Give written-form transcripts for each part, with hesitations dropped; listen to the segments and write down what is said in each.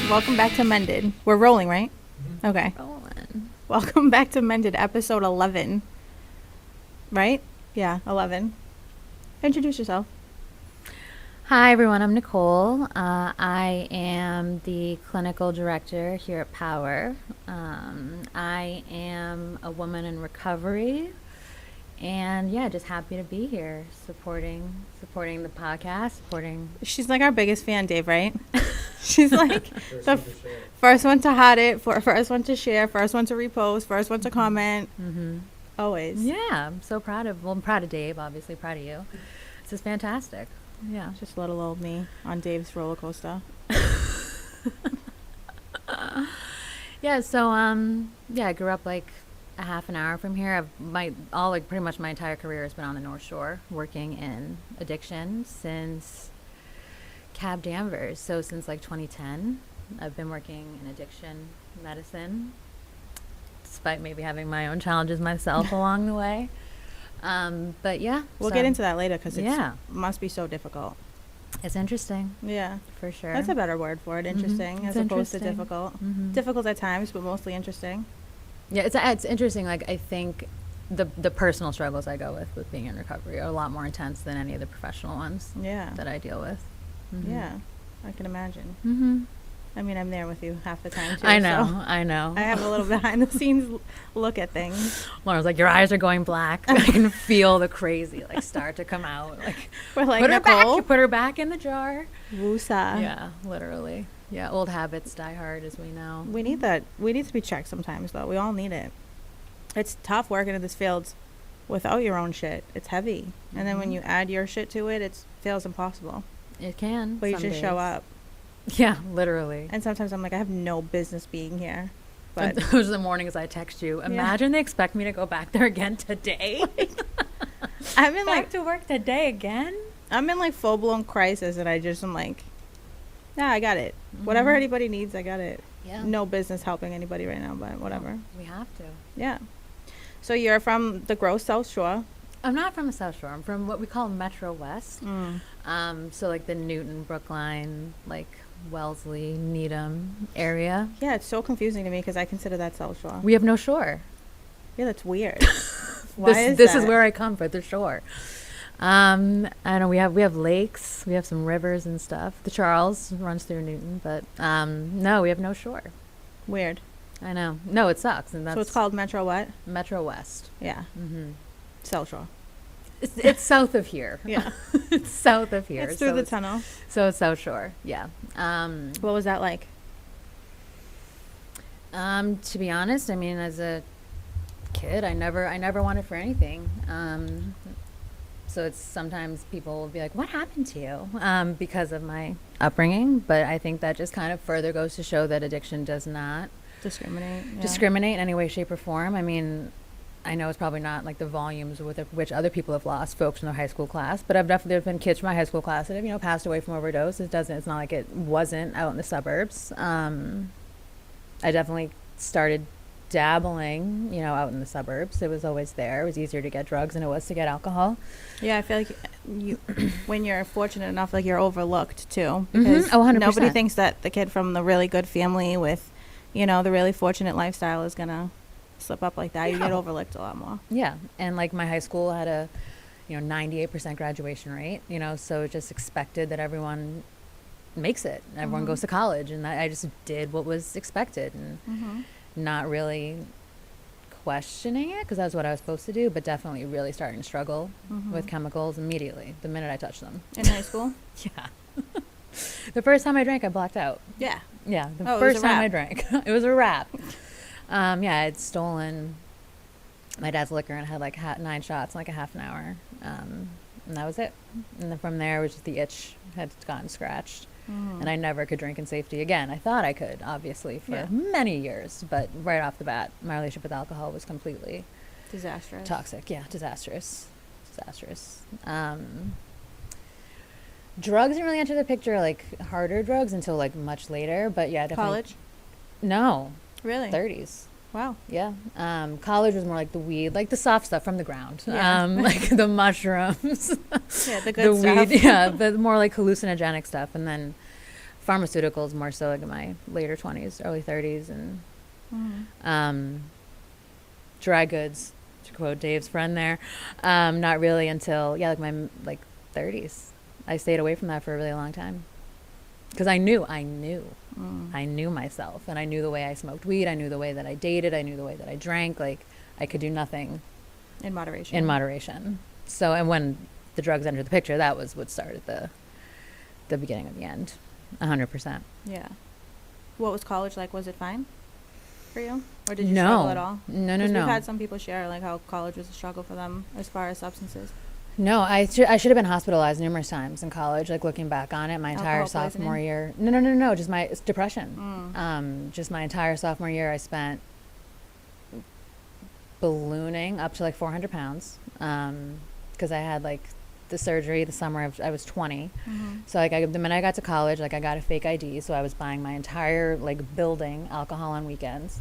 Welcome back to Mended. We're rolling, right? Mm-hmm. Okay. Rolling. Welcome back to Mended, episode 11. Right? Yeah, 11. Introduce yourself. Hi, everyone. I'm Nicole. I am the clinical director here at Power. I am a woman in recovery. And yeah, just happy to be here supporting the podcast, supporting. She's like our biggest fan, Dave, right? She's like the first one to hot it, first one to share, first one to repost, first one to comment. Mm-hmm. Always. Yeah, I'm so proud of, I'm proud of Dave, obviously proud of you. This is fantastic. Yeah. Just little old me on Dave's roller coaster. Yeah, so I grew up like a half an hour from here. Pretty much my entire career has been on the North Shore, working in addiction since Cab Danvers. So since like 2010, I've been working in addiction medicine, despite maybe having my own challenges myself along the way. But yeah, we'll get into that later because it yeah, must be so difficult. it's interesting. Yeah, for sure. That's a better word for it. Interesting, Mm-hmm. as opposed to difficult. Mm-hmm. Difficult at times, but mostly interesting. Yeah, it's interesting. Like, I think the personal struggles I go with being in recovery are a lot more intense than any of the professional ones. Yeah. That I deal with. Mm-hmm. Yeah, I can imagine. Mm-hmm. I mean, I'm there with you half the time too. I know. I have a little behind the scenes look at things. Lauren's like, your eyes are going black. I can feel the crazy like start to come out. Like, we're like, put her Nicole, back. Put her back in the jar. Woosa. Yeah, literally. Yeah, old habits die hard, as we know. We need that. We need to be checked sometimes, though. We all need it. It's tough working in this field without your own shit. It's heavy. Mm-hmm. And then when you add your shit to it, it feels impossible. It can. But you just show up. Yeah, literally. And sometimes I'm like, I have no business being here. But those are the mornings I text you. Imagine they expect me to go back there again today. I'm in back to work today again? I'm in like full blown crisis, and I just am like, yeah, I got it. Mm-hmm. Whatever anybody needs, I got it. Yeah. No business helping anybody right now, but whatever. No, we have to. Yeah. So you're from the gross South Shore. I'm not from the South Shore. I'm from what we call Metro West. So like the Newton, Brookline, like Wellesley, Needham area. Yeah, it's so confusing to me because I consider that South Shore. We have no shore. Yeah, that's weird. Why this is where I come from, the shore. I know we have lakes, we have some rivers and stuff. The Charles runs through Newton, but no, we have no shore. Weird. I know. No, it sucks, and that's so it's called Metro what? Metro West. Yeah. Mm-hmm. South Shore. It's south of here. Yeah. It's south of here. It's through the tunnel. So it's South Shore. Yeah. What was that like? To be honest, I mean, as a kid, I never wanted for anything. So it's sometimes people will be like, what happened to you? Because of my upbringing. But I think that just kind of further goes to show that addiction does not discriminate in any way, shape, or form. I mean, I know it's probably not like the volumes with which other people have lost folks in their high school class, but there've been kids from my high school class that have, passed away from overdose. It's not like it wasn't out in the suburbs. I definitely started dabbling, out in the suburbs. It was always there. It was easier to get drugs than it was to get alcohol. Yeah, I feel like you, when you're fortunate enough, like you're overlooked too, because 100%. Nobody thinks that the kid from the really good family with, the really fortunate lifestyle is gonna slip up like that. You get overlooked a lot more. Yeah, and like my high school had a 98% graduation rate, so just expected that everyone makes it. Everyone goes to college, and I just did what was expected, and not really questioning it because that's what I was supposed to do, but definitely really starting to struggle with chemicals immediately the minute I touched them. In high school? Yeah. The first time I drank, I blacked out. Yeah. Yeah, the first time I drank. It was a wrap. I had stolen my dad's liquor and had like 9 shots in like a half an hour. And that was it. And then from there, it was just the itch had gotten scratched. And I never could drink in safety again. I thought I could, obviously, for many years. But right off the bat, my relationship with alcohol was completely disastrous. Toxic. Yeah, disastrous. Drugs didn't really enter the picture, like harder drugs, until like much later. But yeah, definitely. College? No. Really? 30s. Wow. Yeah. College was more like the weed, like the soft stuff from the ground. Yeah. Like the mushrooms. Yeah, the good stuff. Weed, yeah, but more like hallucinogenic stuff. And then pharmaceuticals more so like in my later 20s, early 30s, and dry goods, to quote Dave's friend there, not really until like my 30s. I stayed away from that for a really long time because I knew myself, and I knew the way I smoked weed. I knew the way that I dated. I knew the way that I drank. Like, I could do nothing in moderation. So, and when the drugs entered the picture, that was what started the beginning of the end. 100%. Yeah. What was college like? Was it fine for you, or did you struggle at all? No. We've had some people share like how college was a struggle for them as far as substances. No, I should have been hospitalized numerous times in college. Like, looking back on it, my entire sophomore year. No. Just it's depression. Just my entire sophomore year, I spent ballooning up to like 400 pounds because I had like the surgery the summer I was 20. So like the minute I got to college, like I got a fake ID, so I was buying my entire like building alcohol on weekends.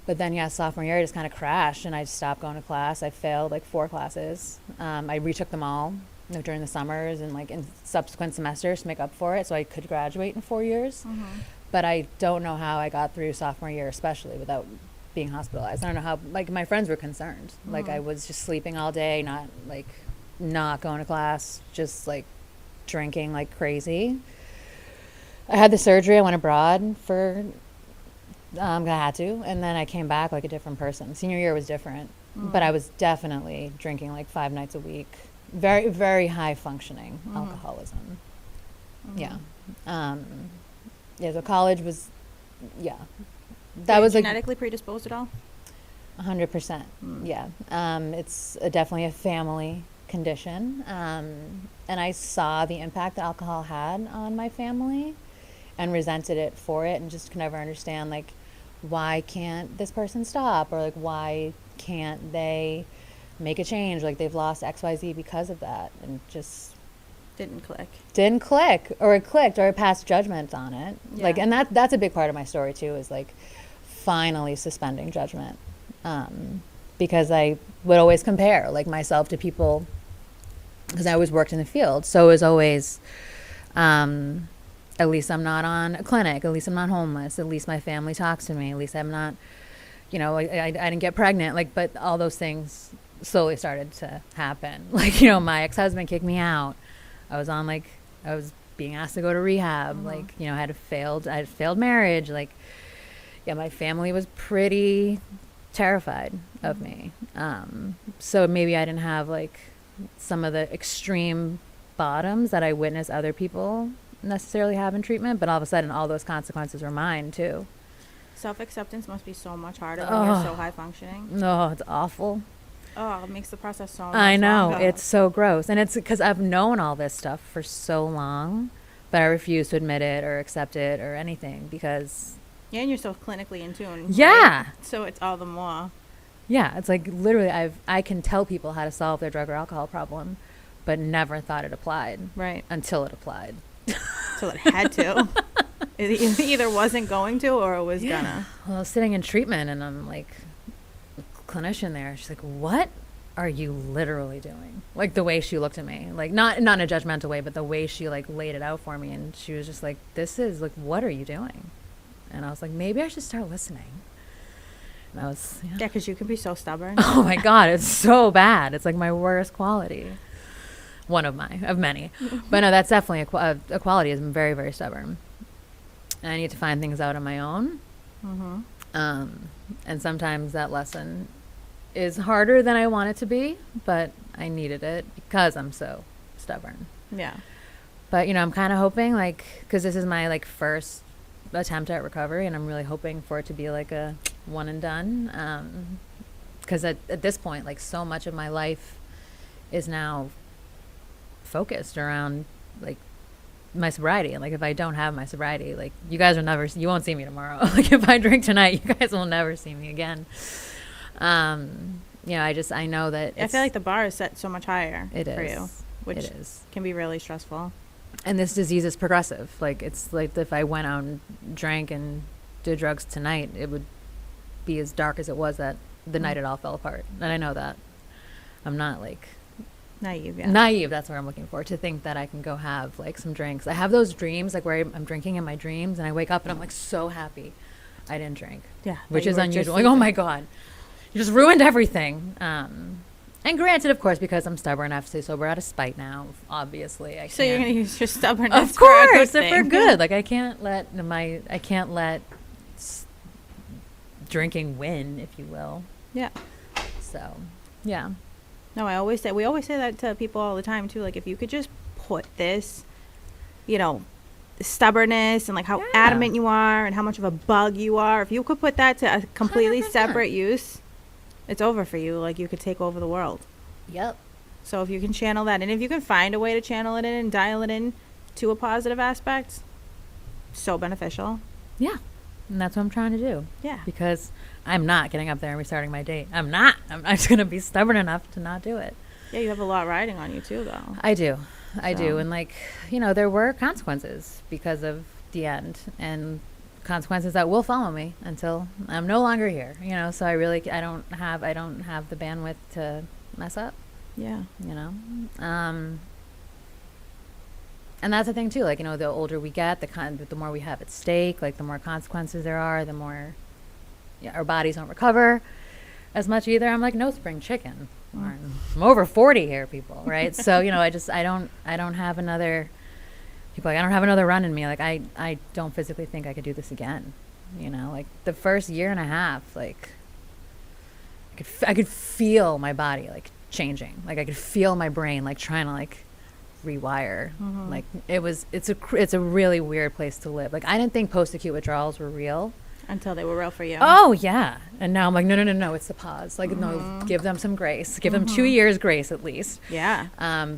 But then sophomore year I just kind of crashed and I stopped going to class. I failed like 4 classes. I retook them all during the summers and like in subsequent semesters to make up for it, so I could graduate in 4 years. But I don't know how I got through sophomore year, especially without being hospitalized. I don't know how. Like, my friends were concerned. Like, I was just sleeping all day, not going to class, just like drinking like crazy. I had the surgery. I went abroad for I had to, and then I came back like a different person. Senior year was different, but I was definitely drinking like 5 nights a week. Very, very high functioning alcoholism. So college was, that was genetically predisposed at all? 100%. Yeah. It's definitely a family condition. And I saw the impact that alcohol had on my family and resented it for it, and just could never understand, like, why can't this person stop? Or like, why can't they make a change? Like, they've lost XYZ because of that. And just didn't click, or it clicked, or I passed judgment on it. Like, and that's a big part of my story too, is like finally suspending judgment. Because I would always compare like myself to people, because I always worked in the field. So it was always, at least I'm not on a clinic. At least I'm not homeless. At least my family talks to me. At least I'm not, I didn't get pregnant. Like, but all those things slowly started to happen. Like, my ex-husband kicked me out. I was being asked to go to rehab. Like, I had failed marriage. Like, my family was pretty terrified of me. So maybe I didn't have like some of the extreme bottoms that I witnessed other people necessarily have in treatment, but all of a sudden all those consequences were mine too. Self-acceptance must be so much harder when you're so high functioning. No, it's awful. Oh, it makes the process so much I know, longer. it's so gross. And it's because I've known all this stuff for so long, but I refuse to admit it or accept it or anything because... Yeah, and you're so clinically in tune. Yeah. Right? So it's all the more. Yeah, it's like literally I can tell people how to solve their drug or alcohol problem, but never thought it applied. Right. Until it applied. So it had to. It either wasn't going to or it was gonna. Well, I was sitting in treatment and I'm like, clinician there, she's like, what are you literally doing? Like, the way she looked at me, like not in a judgmental way, but the way she like laid it out for me, and she was just like, this is like, what are you doing? And I was like, maybe I should start listening. And I was because you can be so stubborn. Oh my god, it's so bad. It's like my worst quality, one of many. But no, that's definitely a quality. I'm very, very stubborn, and I need to find things out on my own. And sometimes that lesson is harder than I want it to be, but I needed it because I'm so stubborn. Yeah. But I'm kind of hoping, like, because this is my like first attempt at recovery, and I'm really hoping for it to be like a one and done, because at this point, like, so much of my life is now focused around like my sobriety. And like, if I don't have my sobriety, like, you won't see me tomorrow. Like, if I drink tonight, you guys will never see me again. I know that I feel like the bar is set so much higher for you, which can be really stressful. And this disease is progressive. Like, it's like if I went out and drank and did drugs tonight, it would be as dark as it was that the night it all fell apart. And I know that. I'm not like Naive, yeah. Naive, that's what I'm looking for, to think that I can go have like some drinks. I have those dreams like where I'm drinking in my dreams, and I wake up and I'm like so happy I didn't drink. Yeah. Which that is you were just unusual. Like, oh sleeping. my God, you just ruined everything. And granted, of course, because I'm stubborn, I have to stay sober out of spite now. Obviously, I So you're can't. gonna use your stubbornness Of for a course, good if we're thing. good. Like I can't let drinking win, if you will. Yeah. So, yeah. No, we always say that to people all the time too. Like, if you could just put this, stubbornness and like how Yeah. adamant you are and how much of a bug you are, if you could put that to a completely 100%. separate use, it's over for you. Like, you could take over the world. Yep. So if you can channel that, and if you can find a way to channel it in and dial it in to a positive aspect, so beneficial. Yeah. And that's what I'm trying to do. Yeah. Because I'm not getting up there and restarting my date. I'm not. I'm just going to be stubborn enough to not do it. Yeah, you have a lot riding on you too, though. I do. I do. So- And like, there were consequences because of the end, and consequences that will follow me until I'm no longer here, so I don't have the bandwidth to mess up, Yeah. And that's the thing too, like, the older we get, the more we have at stake, like the more consequences there are, the more our bodies don't recover as much either. I'm like no spring chicken. I'm over 40 here, people, right? So, I don't have another, people like, I don't have another run in me. Like, I don't physically think I could do this again. Like the first year and a half, like I could feel my body like changing. Like I could feel my brain like trying to like rewire. Mhm. Like it's a really weird place to live. Like I didn't think post-acute withdrawals were real. Until they were real for you. Oh yeah. And now I'm like, no, it's the pause. Like no, give them some grace. Give them 2 years grace at least. Yeah.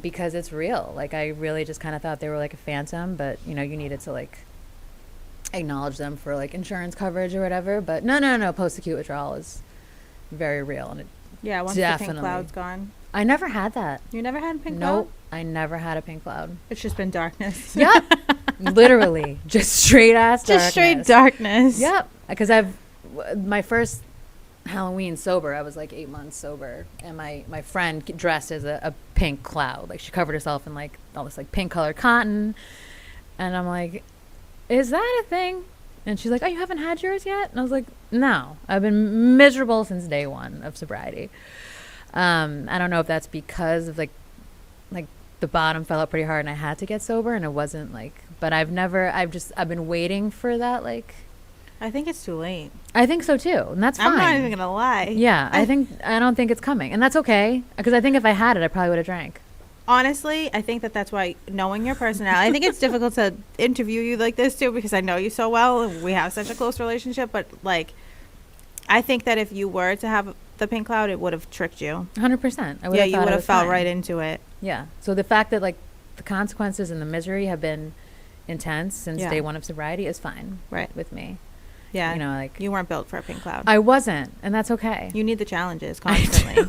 Because it's real. Like I really just kind of thought they were like a phantom, but you needed to like acknowledge them for like insurance coverage or whatever. But no, post-acute withdrawal is very real, and it Yeah, once the definitely. pink cloud's gone. I never had that. You never had a pink Nope, cloud? I never had a pink cloud. It's just been darkness. Yep, literally, just straight ass darkness. Just straight darkness. Yep, because my first Halloween sober, I was like 8 months sober, and my friend dressed as a pink cloud. Like she covered herself in like all this like pink colored cotton, and I'm like, is that a thing? And she's like, oh, you haven't had yours yet? And I was like, no, I've been miserable since day one of sobriety. I don't know if that's because of like the bottom fell out pretty hard and I had to get sober, and it wasn't like, but I've been waiting for that. Like, I think it's too late. I think so too. And that's fine. I'm not even going to lie. Yeah. I don't think it's coming, and that's okay. Because I think if I had it, I probably would have drank. Honestly, I think that's why, knowing your personality, I think it's difficult to interview you like this too, because I know you so well and we have such a close relationship. But like, I think that if you were to have the pink cloud, it would have tricked you. 100%. Yeah, you would have fell right into it. Yeah. So the fact that like the consequences and the misery have been intense since day one of sobriety is fine. Right. With me. Yeah. Like you weren't built for a pink cloud. I wasn't, and that's okay. You need the challenges constantly.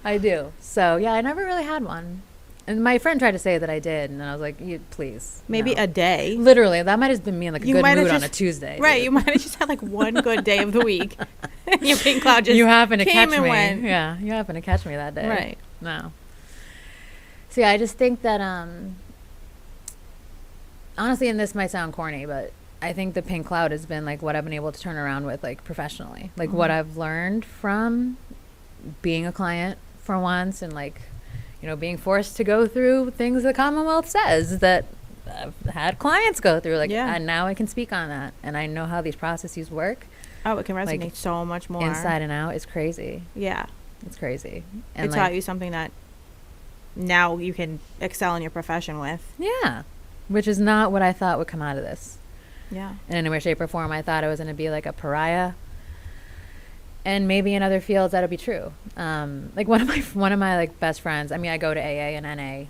I do. So yeah, I never really had one. And my friend tried to say that I did, and I was like, please. Maybe no. a day. Literally, that might have been me in like a You good might have mood on just- a Tuesday. Right. dude. You might have just had like one good day of the week. Your pink cloud just You happen to came catch and me. went. Yeah, you happen to catch me that day. Right. No. So yeah, I just think that honestly, and this might sound corny, but I think the pink cloud has been like what I've been able to turn around with like professionally. Like what I've learned from being a client for once, and like, being forced to go through things the Commonwealth says that I've had clients go through. Like, Yeah. and now I can speak on that, and I know how these processes work Oh, it can resonate Like, so much more. inside and out. It's crazy. Yeah. It's crazy. It And taught you something that now you can excel in your profession with. yeah, which is not what I thought would come out of this. Yeah. In any way, shape, or form. I thought I was going to be like a pariah, and maybe in other fields that'll be true. Like one of my like best friends. I mean, I go to AA and NA,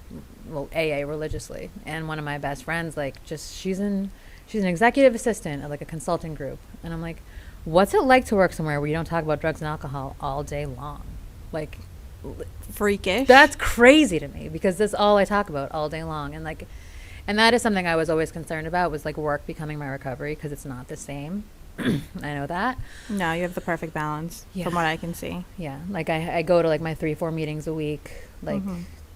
well, AA religiously, and one of my best friends, like, just she's an executive assistant at like a consulting group, and I'm like, what's it like to work somewhere where you don't talk about drugs and alcohol all day long? Like, Freakish. that's crazy to me, because that's all I talk about all day long. And like, and that is something I was always concerned about, was like work becoming my recovery, because it's not the same. I know that. No, you have the perfect balance Yeah. from what I can see. Yeah. Like I go to like my 3-4 meetings a week. Like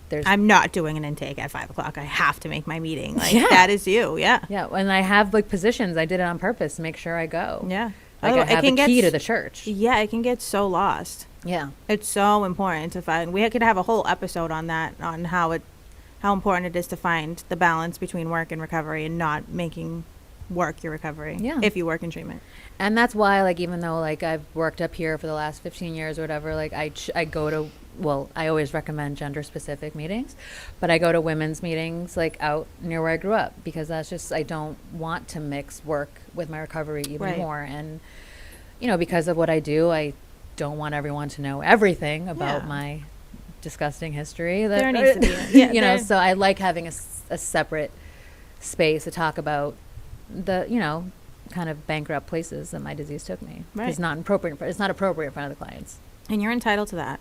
there's I'm not doing an intake at 5:00. I have to make my meeting. Like Yeah. that is you. Yeah. yeah. When I have like positions, I did it on purpose to make sure I go. Yeah. Like Otherwise, I have the key to the church. Yeah, it can get so lost. Yeah. It's so important to find. We could have a whole episode on that, on how important it is to find the balance between work and recovery, and not making work your recovery. Yeah. If you work in treatment. And that's why, like, even though like I've worked up here for the last 15 years or whatever, like I go to, well, I always recommend gender specific meetings, but I go to women's meetings like out near where I grew up, because that's just, I don't want to mix work with my recovery even Right. more. And, you know, because of what I do, I don't want everyone to know everything about Yeah. my disgusting history. There needs to be You know, so I like having a separate space to talk about the, you know, kind of bankrupt places that my disease took me. Right. It's not appropriate. It's not appropriate in front of the clients. And you're entitled to that.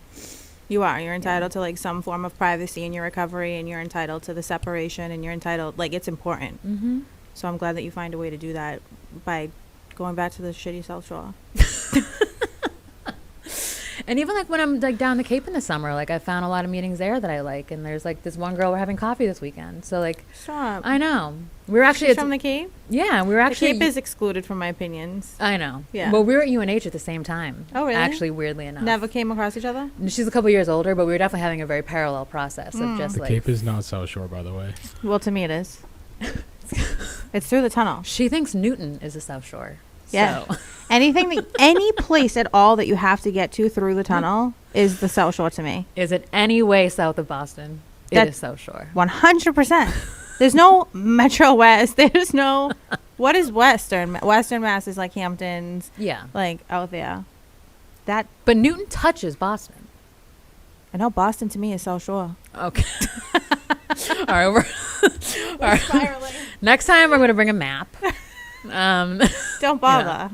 You are. You're entitled to like some form of privacy in your recovery, and you're entitled to the separation, and you're entitled, like, it's important. Mm-hmm. So I'm glad that you find a way to do that by going back to the shitty South Shore. And even like when I'm like down the Cape in the summer, like I found a lot of meetings there that I like. And there's like this one girl, we're having coffee this weekend. So like, Stop. I know. We were actually She's from the Cape? yeah, we were actually The Cape is excluded from my opinions. I know. Yeah. Well, we were at UNH at the same time. Oh, really? Actually, weirdly enough. Never came across each other? She's a couple years older, but we were definitely having a very parallel process of just The like. Cape is not South Shore, by the way. Well, to me it is. It's through the tunnel. She thinks Newton is the South Shore. Yeah. So. Any place at all that you have to get to through the tunnel is the South Shore to me. Is it any way south of Boston? It That- is South Shore. 100%. There's no Metro West. There's no. What is Western? Western Mass is like Hamptons, Yeah. like out there. That But Newton touches Boston. I know Boston to me is South Shore. Okay. All right. All right. Next time I'm going to bring a map. Don't bother.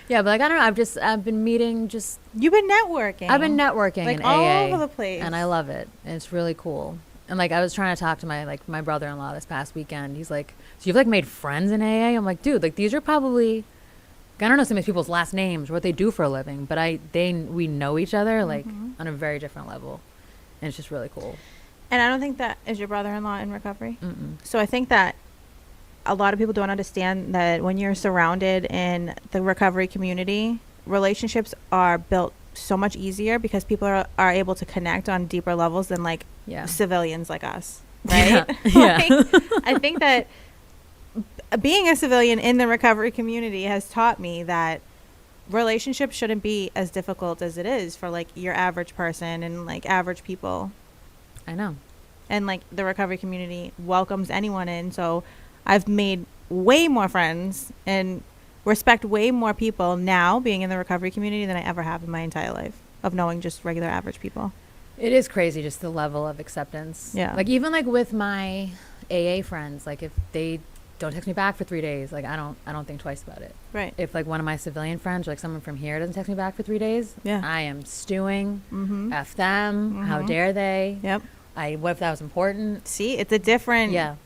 Yeah, but like, I don't know. I've been meeting just, You've been networking. I've been networking like in all AA. over the place, And I love it. And it's really cool. And like, I was trying to talk to my brother-in-law this past weekend. He's like, so you've like made friends in AA? I'm like, dude, like these are probably, I don't know some of these people's last names or what they do for a living, but we know each other like on a very different level. And it's just really cool. And I don't think that is your brother-in-law in recovery. Mm-mm. So I think that a lot of people don't understand that when you're surrounded in the recovery community, relationships are built so much easier because people are able to connect on deeper levels than like Yeah. civilians like us, right? Yeah. Like, I think that being a civilian in the recovery community has taught me that relationships shouldn't be as difficult as it is for like your average person and like average people. I know. And like the recovery community welcomes anyone in. So I've made way more friends and respect way more people now being in the recovery community than I ever have in my entire life of knowing just regular average people. It is crazy, just the level of acceptance. Yeah. Like even like with my AA friends, like if they don't text me back for 3 days, like I don't think twice about it. Right. If like one of my civilian friends or like someone from here doesn't text me back for 3 days, Yeah. I am stewing. Mm-hmm. F them. How dare they? Yep. What if that was important? See, it's a different. Yeah.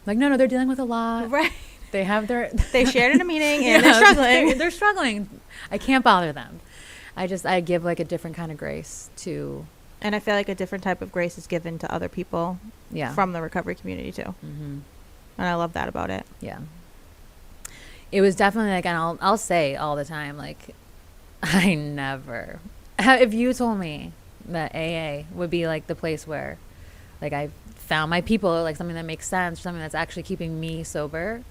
Like no, they're dealing with a lot. Right. They have their They shared in a meeting and Yeah, they're struggling. They're struggling. I can't bother them. I give like a different kind of grace to. And I feel like a different type of grace is given to other people Yeah. from the recovery community too. Mm-hmm. And I love that about it. Yeah. It was definitely like, and I'll say all the time, like, I never, if you told me that AA would be like the place where, like, I found my people, like something that makes sense, something that's actually keeping me sober,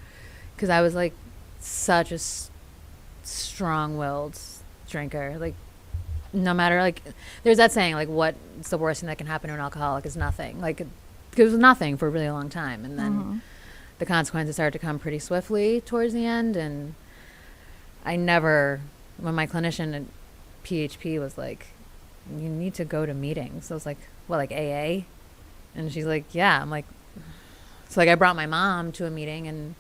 because I was like such a strong-willed drinker, like, no matter, like, there's that saying, like, what's the worst thing that can happen to an alcoholic is nothing. Like, it was nothing for a really long time, and then the consequences started to come pretty swiftly towards the end. And I never, when my clinician at PHP was like, you need to go to meetings. I was like, what, like AA? And she's like, yeah. I'm like, so like I brought my mom to a meeting and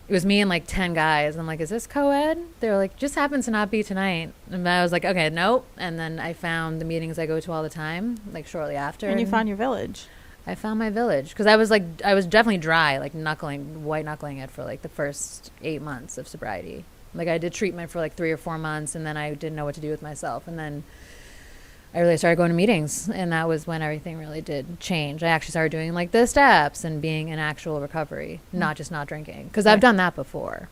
it was me and like 10 guys. I'm like, is this co-ed? They were like, just happens to not be tonight. And I was like, okay, nope. And then I found the meetings I go to all the time, like shortly after. And you found your village. I found my village, because I was definitely dry, like white knuckling it for like the first 8 months of sobriety. Like I did treatment for like 3 or 4 months, and then I didn't know what to do with myself. And then I really started going to meetings, and that was when everything really did change. I actually started doing like the steps and being in actual recovery, not just not drinking, because I've done that before.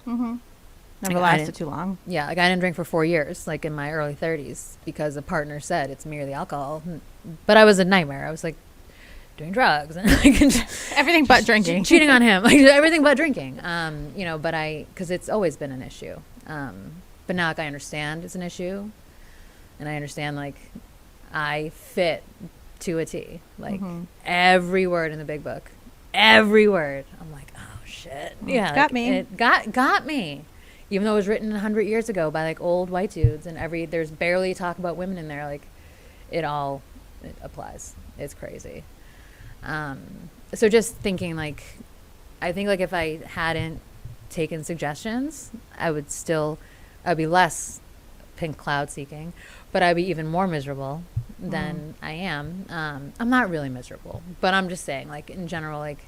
Never Like, lasted too long. Yeah, like I didn't drink for 4 years, like in my early 30s, because a partner said it's merely alcohol. But I was a nightmare. I was like doing drugs and like Everything but drinking. cheating on him, like everything but drinking. You know, but because it's always been an issue. But now like I understand it's an issue, and I understand like I fit to a T, like every word in the big book, every word. I'm like, oh shit, yeah, Got like, me. It got me. Even though it was written 100 years ago by like old white dudes, and there's barely talk about women in there, like it applies. It's crazy. So just thinking like, I think like if I hadn't taken suggestions, I'd be less pink cloud seeking, but I'd be even more miserable than I am. I'm not really miserable, but I'm just saying like in general, like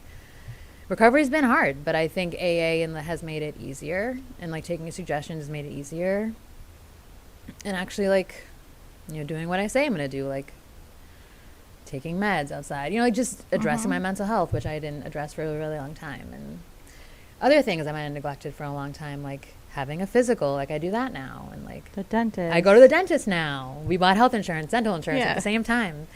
recovery's been hard, but I think AA has made it easier, and like taking suggestions has made it easier. And actually like, you know, doing what I say I'm going to do, like taking meds outside, you know, like just addressing my mental health, which I didn't address for a really long time. And other things I might have neglected for a long time, like having a physical, like I do that now. And like The dentist. I go to the dentist now. We bought health insurance, dental insurance at the same time.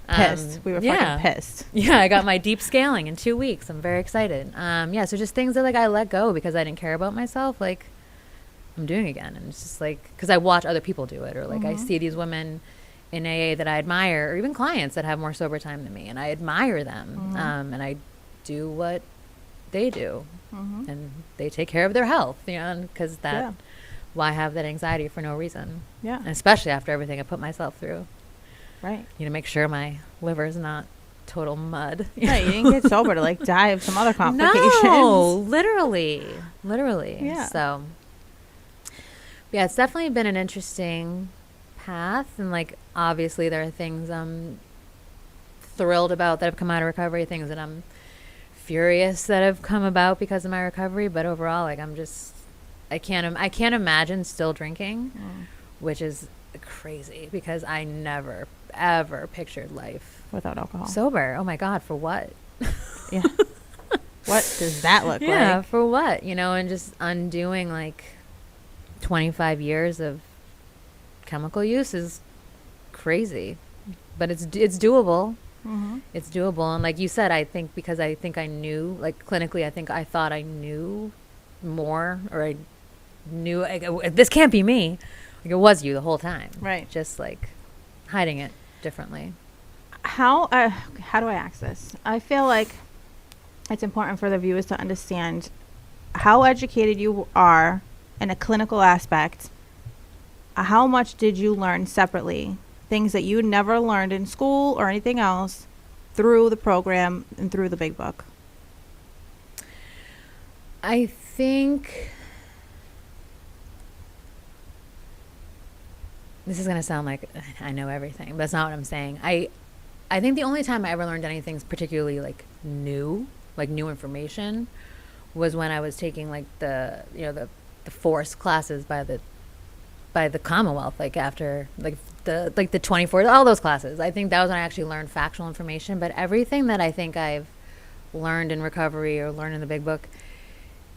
Pissed. We were fucking pissed. Yeah, I got my deep scaling in 2 weeks. I'm very excited. Yeah, so just things that like I let go because I didn't care about myself, like I'm doing again. And it's just like, because I watch other people do it, or like I see these women in AA that I admire, or even clients that have more sober time than me, and I admire them. And I do what they do, and they take care of their health, you know, because why have that anxiety for no reason? Yeah. And especially after everything I put myself through. Right. You know, make sure my liver's not total mud. Right. You didn't get sober to like die of some other complications. No, literally. Yeah. So, yeah, it's definitely been an interesting path. And like, obviously there are things I'm thrilled about that have come out of recovery, things that I'm furious that have come about because of my recovery. But overall, like I can't imagine still drinking, which is crazy because I never ever pictured life Without alcohol. sober. Oh my God, for what? Yeah. What does that look Yeah, like? for what? You know, and just undoing like 25 years of chemical use is crazy, but it's doable. It's doable. And like you said, I think because I think I knew, like clinically, I thought I knew more, or I knew this can't be me. Like it was you the whole time. Right. Just like hiding it differently. How do I ask this? I feel like it's important for the viewers to understand how educated you are in a clinical aspect. How much did you learn separately? Things that you never learned in school or anything else through the program and through the big book? I think this is going to sound like I know everything, but that's not what I'm saying. I think the only time I ever learned anything particularly like new information was when I was taking like the forced classes by the Commonwealth, like after the 24, all those classes. I think that was when I actually learned factual information. But everything that I think I've learned in recovery or learned in the big book,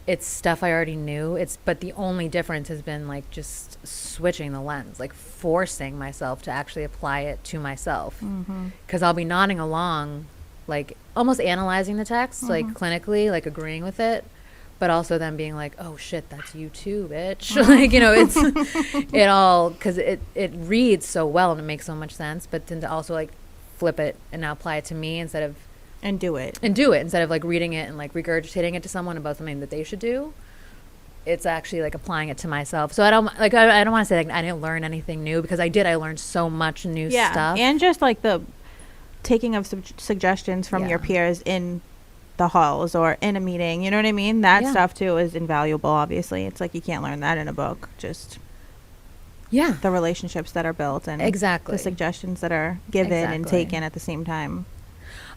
it's stuff I already knew. But the only difference has been like just switching the lens, like forcing myself to actually apply it to myself. Because I'll be nodding along, like almost analyzing the text, like clinically, like agreeing with it, but also then being like, oh shit, that's you too, bitch. Like, you know, it's it all, because it reads so well and it makes so much sense, but then to also like flip it and now apply it to me instead of And do it. instead of like reading it and like regurgitating it to someone about something that they should do. It's actually like applying it to myself. So I don't want to say like I didn't learn anything new, because I did. I learned so much new stuff. And just like the taking of suggestions from your peers in the halls or in a meeting, you know what I mean? That stuff too is invaluable. Obviously, it's like you can't learn that in a book. Just the relationships that are built and exactly the suggestions that are given and taken at the same time.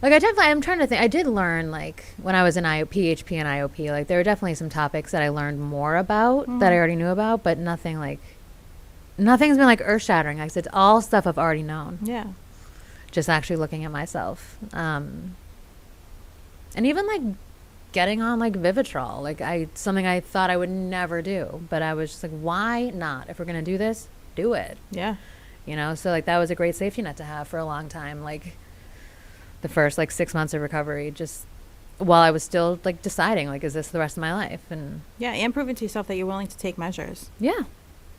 Like I'm trying to think. I did learn like when I was in PHP and IOP, like there were definitely some topics that I learned more about that I already knew about, but nothing's been like earth shattering. Like it's all stuff I've already known. Yeah. Just actually looking at myself. And even like getting on like Vivitrol, like something I thought I would never do, but I was just like, why not? If we're going to do this, do it. Yeah. You know? So like that was a great safety net to have for a long time. Like the first like 6 months of recovery, just while I was still like deciding, like, is this the rest of my life? And yeah, and proving to yourself that you're willing to take measures. Yeah.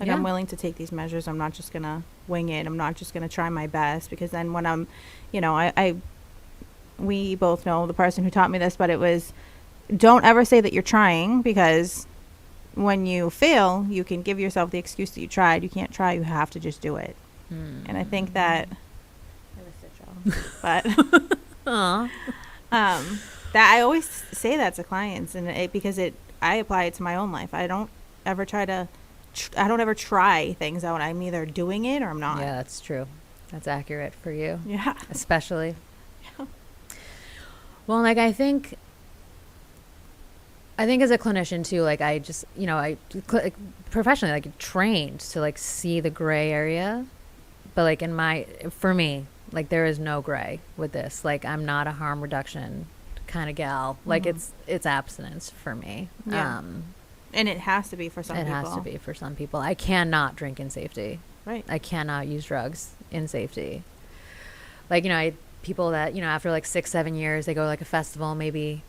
Like, I'm willing to take these measures. I'm not just going to wing it. I'm not just going to try my best, because then when I'm, you know, we both know the person who taught me this, but it was, don't ever say that you're trying, because when you fail, you can give yourself the excuse that you tried. You can't try. You have to just do it. And I think that, but that I always say that to clients, and because I apply it to my own life. I don't ever try things out. I'm either doing it or I'm not. Yeah, that's true. That's accurate for you. Yeah. Especially. Yeah. Well, like I think as a clinician too, like I just, you know, professionally, like trained to like see the gray area, but like for me, like there is no gray with this. Like I'm not a harm reduction kind of gal. Like it's abstinence for me. Yeah. And it has to be for some people. It has to be for some people. I cannot drink in safety. Right. I cannot use drugs in safety. Like, you know, people that, you know, after like 6-7 years, they go to like a festival, maybe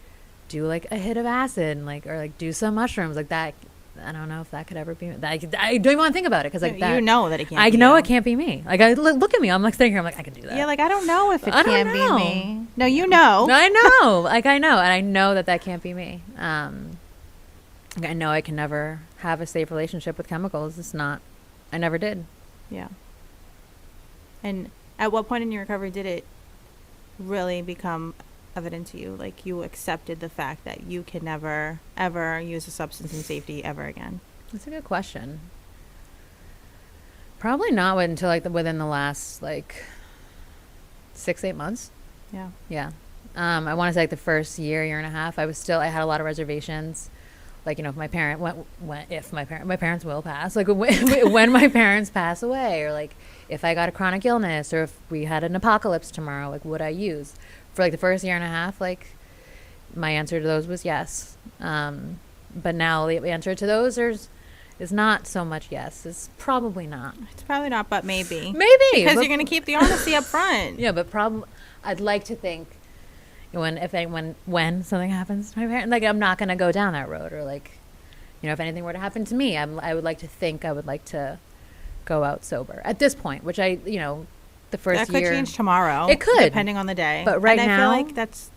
do like a hit of acid, like, or like do some mushrooms like that. I don't know if that could ever be. I don't even want to think about it, because like that, you know that it can't. I know it can't be me. Like look at me. I'm like sitting here. I'm like, I can do that. Yeah, like I don't know if it can be me. No, you know. I know. Like I know, and I know that can't be me. Like I know I can never have a safe relationship with chemicals. It's not. I never did. Yeah. And at what point in your recovery did it really become evident to you? Like you accepted the fact that you can never, ever use a substance in safety ever again? That's a good question. Probably not until like within the last like 6-8 months. Yeah. Yeah. I want to say like the first year and a half, I had a lot of reservations. Like, you know, if my parents will pass, like when my parents pass away, or like if I got a chronic illness, or if we had an apocalypse tomorrow, like would I use? For like the first year and a half, like my answer to those was yes. But now the answer to those is not so much yes. It's probably not. It's probably not, but maybe. Maybe. Because you're going to keep the honesty up front. Yeah, but I'd like to think when something happens to my parents, like I'm not going to go down that road, or like, you know, if anything were to happen to me, I would like to think I would like to go out sober at this point, which I, you know, the first year. That could change tomorrow. It could. Depending on the day. But right now. I feel like that's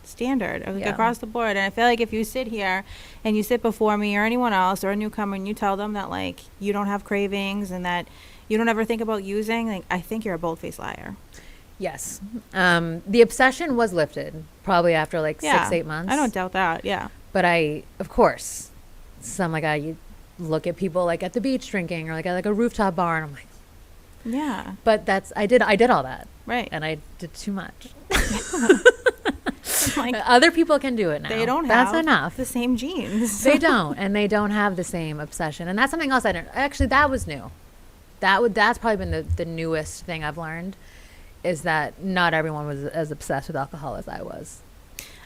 standard across the board. And I feel like if you sit here and you sit before me or anyone else or a newcomer and you tell them that like you don't have cravings and that you don't ever think about using, like I think you're a bold-faced liar. Yes. The obsession was lifted probably after like 6-8 months. I don't doubt that. Yeah. But of course, you look at people like at the beach drinking, or like at like a rooftop bar, and I'm like, yeah. But I did all that. Right. And I did too much. Like, other people can do it now. They don't have enough. The same genes. They don't, and they don't have the same obsession. And that's something else that was new. That's probably been the newest thing I've learned, is that not everyone was as obsessed with alcohol as I was.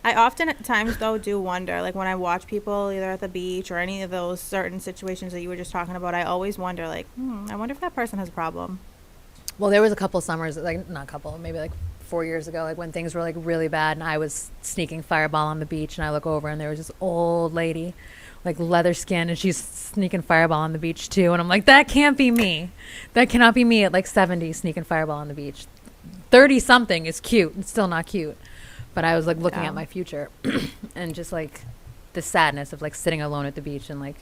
I often at times though do wonder, like when I watch people either at the beach or any of those certain situations that you were just talking about, I always wonder like, I wonder if that person has a problem. Well, there was a couple summers, like not a couple, maybe like 4 years ago, like when things were like really bad, and I was sneaking Fireball on the beach, and I look over and there was this old lady, like leather skin, and she's sneaking Fireball on the beach too, and I'm like, that can't be me. That cannot be me at like 70 sneaking Fireball on the beach. 30 something is cute. It's still not cute. But I was like looking at my future and just like the sadness of like sitting alone at the beach and like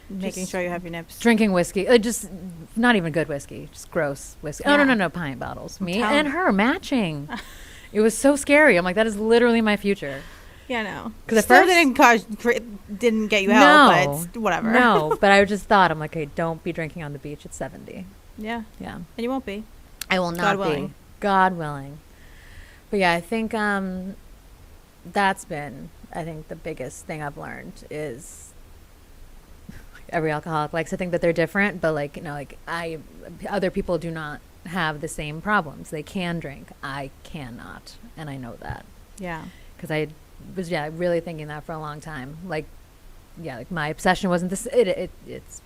making sure you have your nips, drinking whiskey, just not even good whiskey, just gross whiskey. Yeah. Oh no, pint bottles. Me and her matching. It was so scary. I'm like, that is literally my future. Yeah, no. Because at first didn't get you help, but whatever. No, but I just thought, I'm like, hey, don't be drinking on the beach at 70. Yeah. Yeah. And you won't be. I will not be. God willing. But yeah, I think that's been, I think, the biggest thing I've learned is every alcoholic likes to think that they're different, but like, you know, like other people do not have the same problems. They can drink. I cannot. And I know that. Yeah. Because I was, really thinking that for a long time. Like, like my obsession wasn't this. It's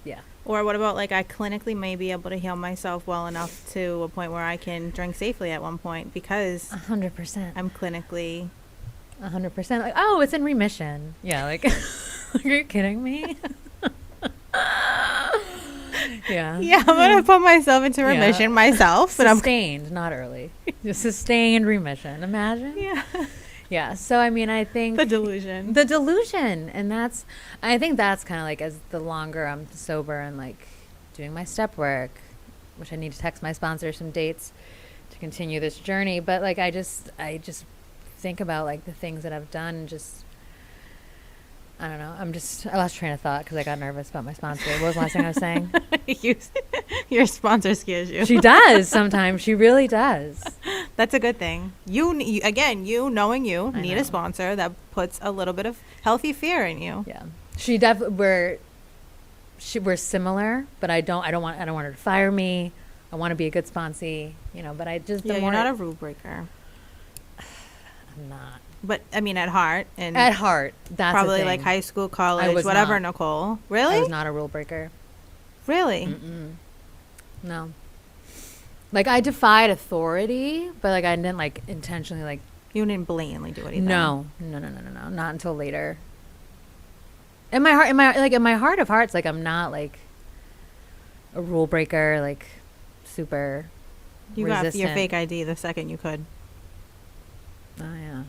yeah. Or what about, like, I clinically may be able to heal myself well enough to a point where I can drink safely at one point because 100%. I'm clinically 100%. Like, oh, it's in remission. Yeah, like, are you kidding me? Yeah. Yeah, I'm gonna put myself into remission myself. Sustained, not early. Just sustained remission. Imagine. Yeah. Yeah. So I mean, I think The delusion, and I think that's kind of like as the longer I'm sober and like doing my step work, which I need to text my sponsor some dates to continue this journey. But like, I just think about like the things that I've done and just. I don't know. I lost train of thought because I got nervous about my sponsor. What was the last thing I was saying? Your sponsor scares you. She does sometimes. She really does. That's a good thing. You knowing you need a sponsor that puts a little bit of healthy fear in you. Yeah, she definitely we're similar, but I don't want her to fire me. I want to be a good sponsee, you know. But I just you're not a rule breaker. I'm not. But I mean, at heart, that's probably like high school, college, whatever. Not. Nicole, really? I was not a rule breaker. Really? Mm-mm. No. Like I defied authority, but like I didn't like intentionally like. You didn't blatantly do it either. No, not until later. In my heart of hearts, like I'm not like a rule breaker, like super. You resistant. got your fake ID the second you could. Oh yeah.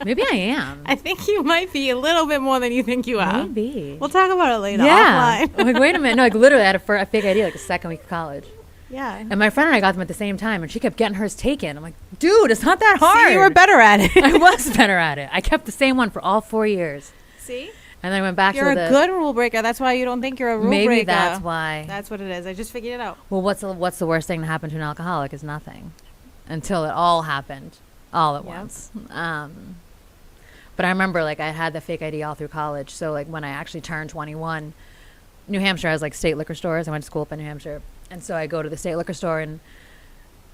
Maybe I am. I think you might be a little bit more than you think you are. Maybe. We'll talk about it later. Yeah. Offline. Like, wait a minute. No, like literally, I had a fake ID like the second week of college. Yeah. And my friend and I got them at the same time, and she kept getting hers taken. I'm like, dude, it's not that hard. See, you were better at it. I was better at it. I kept the same one for all 4 years. See? And then I went back you're to a good rule breaker. That's why you don't think you're a rule breaker. Maybe that's why. That's what it is. I just figured it out. Well, what's the worst thing to happen to an alcoholic is nothing. Until it all happened. All at once. But I remember like I had the fake ID all through college. So like when I actually turned 21, New Hampshire has like state liquor stores. I went to school up in New Hampshire. And so I go to the state liquor store and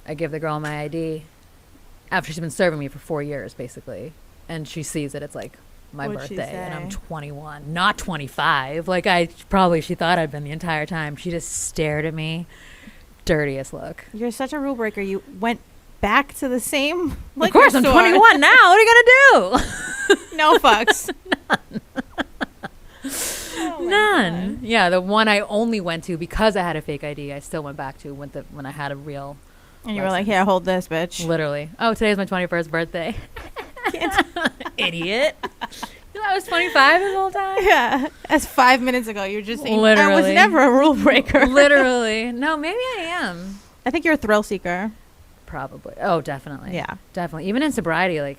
I give the girl my ID after she's been serving me for 4 years basically. And she sees that it's like my birthday and I'm 21, not 25. Like she thought I'd been the entire time. She just stared at me. Dirtiest look. You're such a rule breaker. You went back to the same liquor Of course, I'm store. 21 now. What are you going to do? No fucks. None. Yeah, the one I only went to because I had a fake ID. I still went back to when I had a real. And you were like, "Here, hold this, bitch." Literally. Oh, today's my 21st birthday. Idiot. I was 25 this whole time. Yeah. As 5 minutes ago, you're just saying, literally. I was never a rule breaker. Literally. No, maybe I am. I think you're a thrill seeker. Probably. Oh, definitely. Yeah. Definitely. Even in sobriety, like,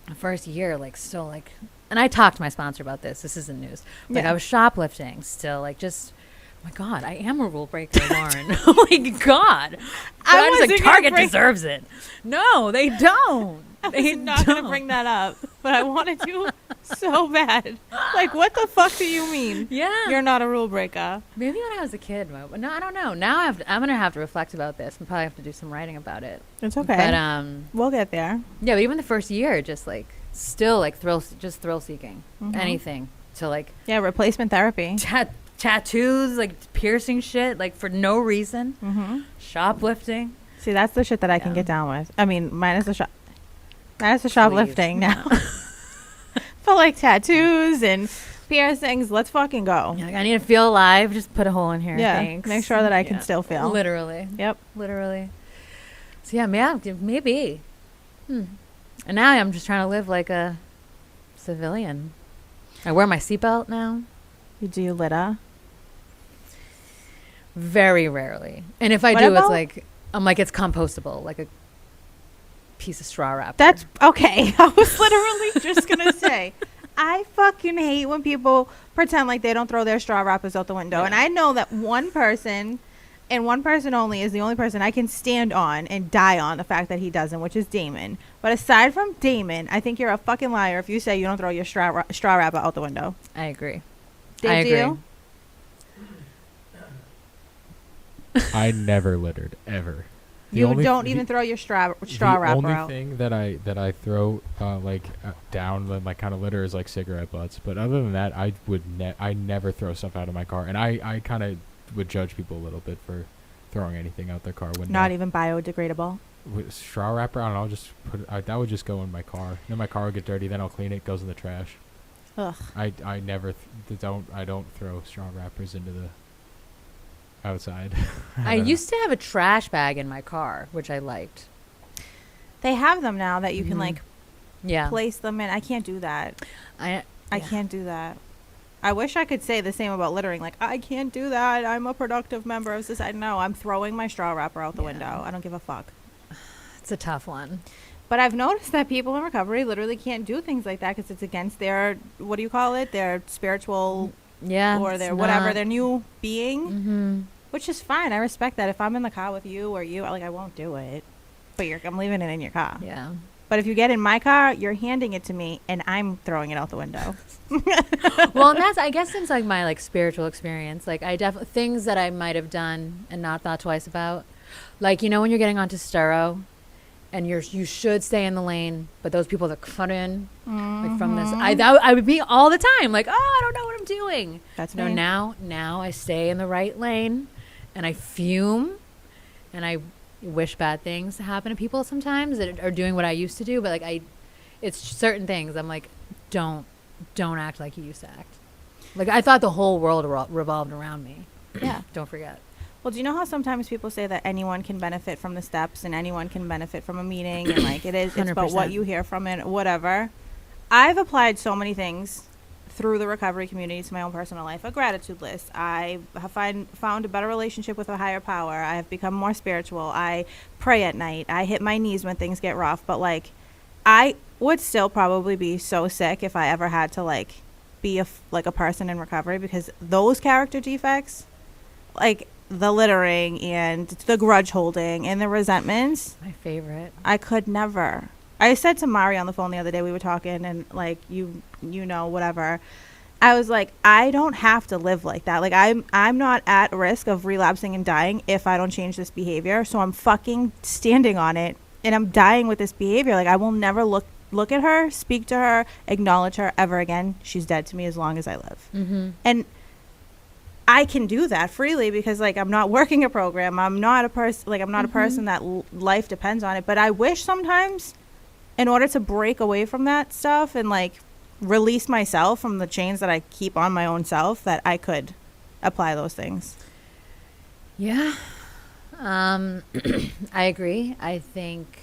the first year, like, still, like, and I talked to my sponsor about this. This isn't news. Like, I was shoplifting still, like, just, oh, my God, I am a rule breaker, Lauren. Oh, my God. But I was like, Target deserves it. No, they don't. I was not going to bring that up, but I wanted to so bad. Like, what the fuck do you mean? Yeah. You're not a rule breaker. Maybe when I was a kid. No, I don't know. Now I'm going to have to reflect about this and probably have to do some writing about it. It's okay. But, we'll get there. Yeah, but even the first year, just, like, still, like, thrill seeking. Mm-hmm. Anything to, like. Yeah, replacement therapy. Tattoos, like, piercing shit, like, for no reason. Mm-hmm. Shoplifting. See, that's the shit that I can get down with. I mean, minus the shoplifting now. But like tattoos and piercings, let's fucking go. Yeah, like, I need to feel alive. Just put a hole in here. Yeah, Thanks. make sure that I can still feel. Literally. Yep. Literally. So yeah, maybe. And now I'm just trying to live like a civilian. I wear my seatbelt now. Do you litter? Very rarely. And if I do, it's like, I'm like, it's compostable, like a piece of straw wrapper. That's okay. I was literally just gonna say, I fucking hate when people pretend like they don't throw their straw wrappers out the window. Yeah. And I know that one person And one person only is the only person I can stand on and die on the fact that he doesn't, which is Damon. But aside from Damon, I think you're a fucking liar if you say you don't throw your straw wrapper out the window. I agree. Dave, I agree. do you? I never littered ever. You don't even throw your straw wrapper The only out. thing that I throw down my kind of litter is like cigarette butts. But other than that, I never throw stuff out of my car, and I kind of would judge people a little bit for throwing anything out their car window. Not even biodegradable. With straw wrapper on, I'll just put it. That would just go in my car. Then my car would get dirty. Then I'll clean it. Goes in the trash. Ugh. I never don't throw straw wrappers into the outside. I used to have a trash bag in my car, which I liked. They have them now that you can like place them in. I can't do that. I can't do that. I wish I could say the same about littering. Like, I can't do that. I'm a productive member of society. No, I'm throwing my straw wrapper out the window. I don't give a fuck. It's a tough one. But I've noticed that people in recovery literally can't do things like that because it's against their, what do you call it? Their spiritual, or their whatever, their new being, which is fine. I respect that. If I'm in the car with you or you, like, I won't do it. But I'm leaving it in your car. Yeah. But if you get in my car, you're handing it to me, and I'm throwing it out the window. Well, and that's, I guess, since like my like spiritual experience, like I definitely things that I might have done and not thought twice about, like when you're getting onto Sturo, and you should stay in the lane, but those people that cut in like from this, I would be all the time like, oh, I don't know what I'm doing. That's no. me. Now I stay in the right lane, and I fume, and I wish bad things to happen to people sometimes that are doing what I used to do, but like it's certain things I'm like, don't act like you used to act. Like I thought the whole world revolved around me. Yeah. Don't forget. Well, do you know how sometimes people say that anyone can benefit from the steps and anyone can benefit from a meeting and like it's about what you hear from it, whatever. I've applied so many things through the recovery community to my own personal life. A gratitude list. I have found a better relationship with a higher power. I have become more spiritual. I pray at night. I hit my knees when things get rough. But like, I would still probably be so sick if I ever had to like be a person in recovery, because those character defects, like the littering and the grudge holding and the resentments, My favorite. I could never. I said to Mari on the phone the other day, we were talking, and like whatever. I was like, I don't have to live like that. Like I'm not at risk of relapsing and dying if I don't change this behavior. So I'm fucking standing on it, and I'm dying with this behavior. Like I will never look at her, speak to her, acknowledge her ever again. She's dead to me as long as I live. And I can do that freely because like I'm not working a program. I'm not a person a person that life depends on it. But I wish sometimes, in order to break away from that stuff and like release myself from the chains that I keep on my own self, that I could apply those things. Yeah. I agree. I think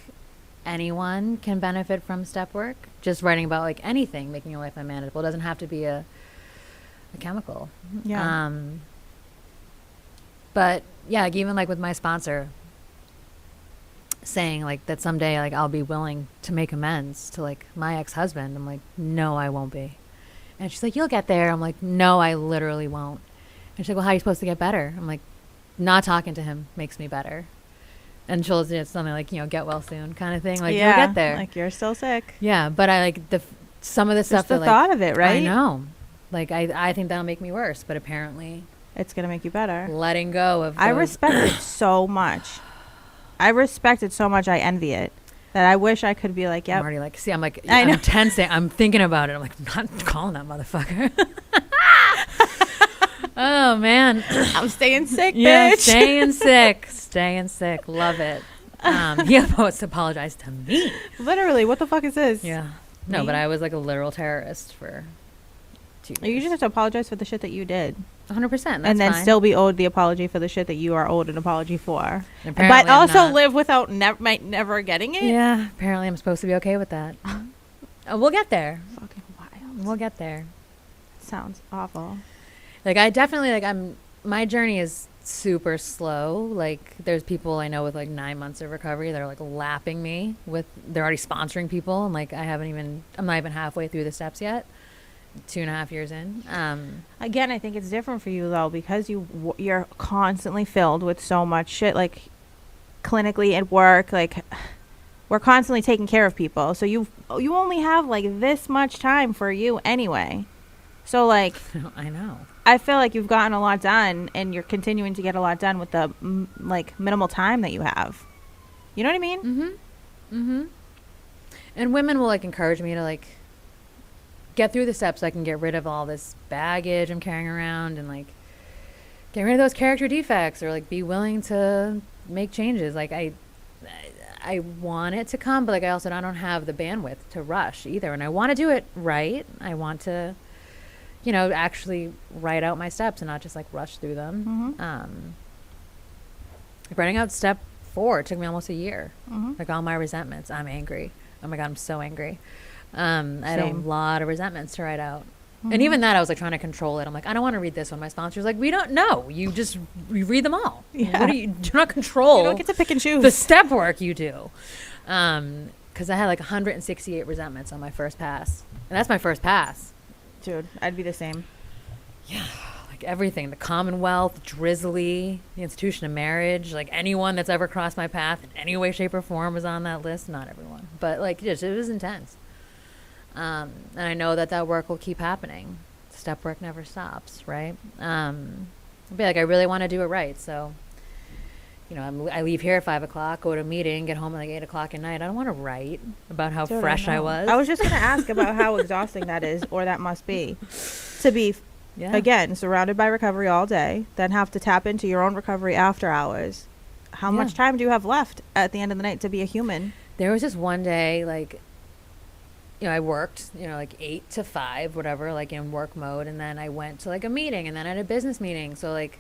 anyone can benefit from step work. Just writing about like anything, making your life unmanageable. It doesn't have to be a chemical. Yeah. But yeah, like even like with my sponsor saying like that someday like I'll be willing to make amends to like my ex-husband. I'm like, no, I won't be. And she's like, you'll get there. I'm like, no, I literally won't. And she's like, well, how are you supposed to get better? I'm like, not talking to him makes me better. And she'll do something like, get well soon kind of thing. Like, you'll get there. Like, you're still sick. Yeah, but I like some of the stuff the that thought of it, right? I know. Like, I think that'll make me worse, but apparently it's going to make you better. Letting go of I respect it so much. I envy it. That I wish I could be like, yep. I'm already like, see, I'm like, I know. I'm tensing. I'm thinking about it. I'm like, I'm not calling that motherfucker. Oh, man. I'm staying sick, Yeah, bitch. staying sick. Love it. He supposed to apologize to me. Literally, what the fuck is this? Yeah. No, Me? but I was like a literal terrorist for 2 years. You just have to apologize for the shit that you did. 100%. And then fine. still be owed the apology for the shit that you are owed an apology for. Apparently But I'm also not. live without never getting it? Yeah, apparently I'm supposed to be okay with that. We'll get there. Fucking wild. We'll get there. Sounds awful. Like, I definitely, like, my journey is super slow. Like, there's people I know with, like, 9 months of recovery that are, like, lapping me they're already sponsoring people. And, like, I'm not even halfway through the steps yet. 2.5 years in. Again, I think it's different for you though, because you're constantly filled with so much shit, like clinically at work. Like, we're constantly taking care of people, so you only have like this much time for you anyway. So like, I know. I feel like you've gotten a lot done, and you're continuing to get a lot done with the like minimal time that you have. You know what I mean? Mm-hmm. Mm-hmm. And women will like encourage me to like get through the steps so I can get rid of all this baggage I'm carrying around, and like get rid of those character defects, or like be willing to make changes. Like I want it to come, but like I don't have the bandwidth to rush either. And I want to do it right. I want to, actually write out my steps and not just like rush through them. Mm-hmm. Writing out step 4 took me almost a year. Mm-hmm. Like all my resentments. I'm angry. Oh my God, I'm so angry. I had a lot of resentments to write out. Mm-hmm. And even that, I was like trying to control it. I'm like, I don't want to read this one. My sponsor's like, we don't know. You just read them all. Yeah. Do not control. You don't get to pick and choose the step work you do. Because I had like 168 resentments on my first pass. And that's my first pass. Dude, I'd be the same. Yeah. Like everything, the Commonwealth, Drizzly, the institution of marriage, like anyone that's ever crossed my path in any way, shape, or form was on that list. Not everyone, but like it was intense. And I know that work will keep happening. Step work never stops, right? I'll be like, I really want to do it right. So, I leave here at 5 o'clock, go to a meeting, get home at like 8 o'clock at night. I don't want to write about how fresh I was. I was just going to ask about how exhausting that is, or that must be, to be again, surrounded by recovery all day, then have to tap into your own recovery after hours. How much time do you have left at the end of the night to be a human? There was just one day, like, I worked, like 8 to 5, whatever, like in work mode. And then I went to like a meeting, and then I had a business meeting. So like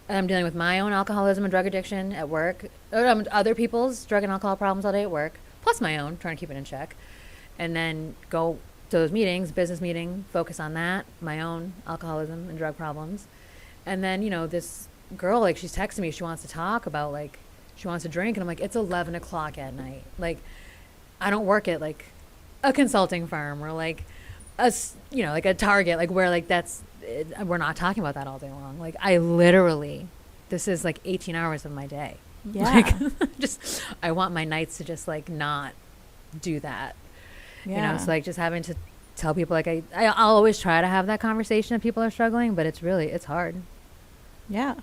I'm dealing with my own alcoholism and drug addiction at work, other people's drug and alcohol problems all day at work, plus my own, trying to keep it in check. And then go to those meetings, business meeting, focus on that, my own alcoholism and drug problems. And then, this girl, like, she's texting me, she wants to talk about, like, she wants to drink. And I'm like, it's 11 o'clock at night. Like, I don't work at, like, a consulting firm or, like, like a Target, like, where, like, we're not talking about that all day long. Like, I literally, this is, like, 18 hours of my day. Yeah. Like, I want my nights to just, like, not do that. Yeah. So like just having to tell people, like I'll always try to have that conversation if people are struggling, but it's hard. Yeah.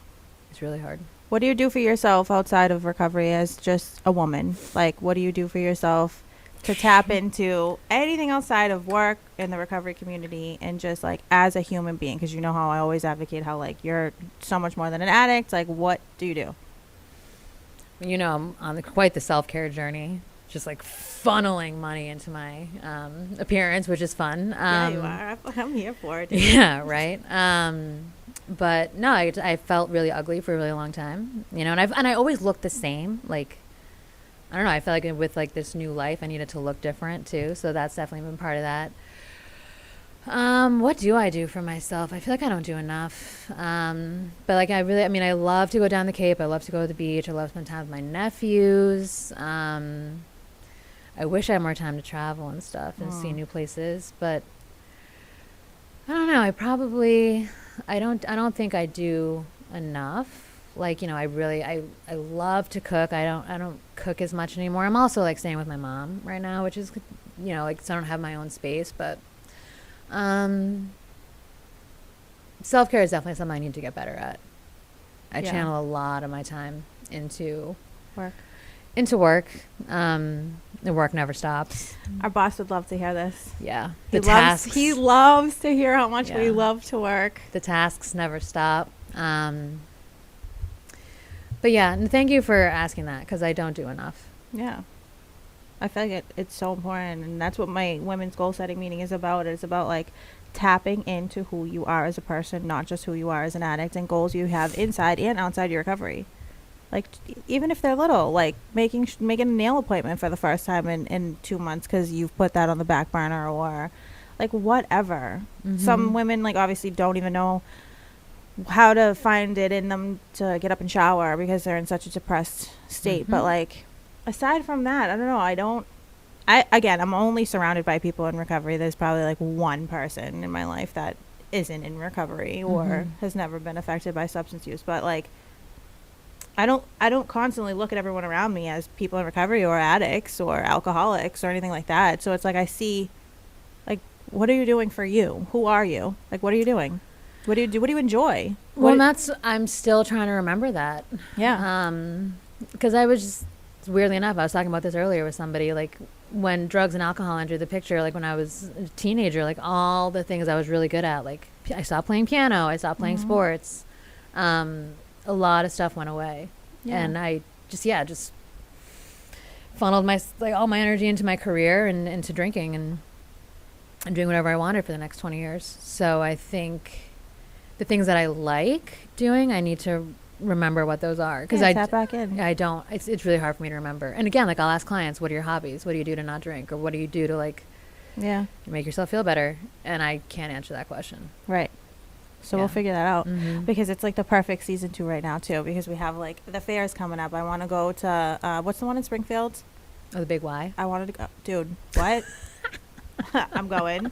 It's really hard. What do you do for yourself outside of recovery as just a woman? Like, what do you do for yourself to tap into anything outside of work in the recovery community and just like as a human being? Because you know how I always advocate how like you're so much more than an addict. Like, what do you do? I'm on quite the self-care journey. Just like funneling money into my appearance, which is fun. Yeah, you are. I'm here for it. Dude. Yeah, right. But no, I felt really ugly for a really long time, and I always looked the same. Like, I don't know. I felt like with like this new life, I needed to look different too. So that's definitely been part of that. What do I do for myself? I feel like I don't do enough. But like I love to go down the Cape. I love to go to the beach. I love to spend time with my nephews. I wish I had more time to travel and stuff and see new places, but I don't know. I don't think I do enough. Like, I love to cook. I don't cook as much anymore. I'm also like staying with my mom right now, which is, like, so I don't have my own space, but, self-care is definitely something I need to get better at. I channel a lot of my time into work. The work never stops. Our boss would love to hear this. Yeah. He loves to hear how much we love to work. The tasks never stop. But yeah, and thank you for asking that, because I don't do enough. Yeah. I feel like it's so important, and that's what my women's goal setting meeting is about. It's about like tapping into who you are as a person, not just who you are as an addict, and goals you have inside and outside your recovery. Like, even if they're little, like making a nail appointment for the first time in 2 months because you've put that on the back burner, or like whatever. Mm-hmm. Some women, like, obviously don't even know how to find it in them to get up and shower because they're in such a depressed state. Mm-hmm. But like, aside from that, I don't know. I'm only surrounded by people in recovery. There's probably like one person in my life that isn't in recovery or has never been affected by substance use. But like, I don't constantly look at everyone around me as people in recovery or addicts or alcoholics or anything like that. So it's like I see, like, what are you doing for you? Who are you? Like, what are you doing? What do you do? What do you enjoy? Well, I'm still trying to remember that. Yeah. Because I was just, weirdly enough, I was talking about this earlier with somebody, like when drugs and alcohol entered the picture, like when I was a teenager, like all the things I was really good at, like I stopped playing piano, I stopped playing sports. A lot of stuff went away. Yeah. And I just funneled all my energy into my career and into drinking and doing whatever I wanted for the next 20 years. So I think the things that I like doing, I need to remember what those are, because tap back in. I don't. It's really hard for me to remember. And again, like I'll ask clients, "What are your hobbies? What do you do to not drink? Or what do you do to like, make yourself feel better?" And I can't answer that question. Right. So we'll figure that out because it's like the perfect season 2 right now too, because we have like the fairs coming up. I want to go to what's the one in Springfield? Oh, the Big Y. I wanted to go, dude. What? I'm going.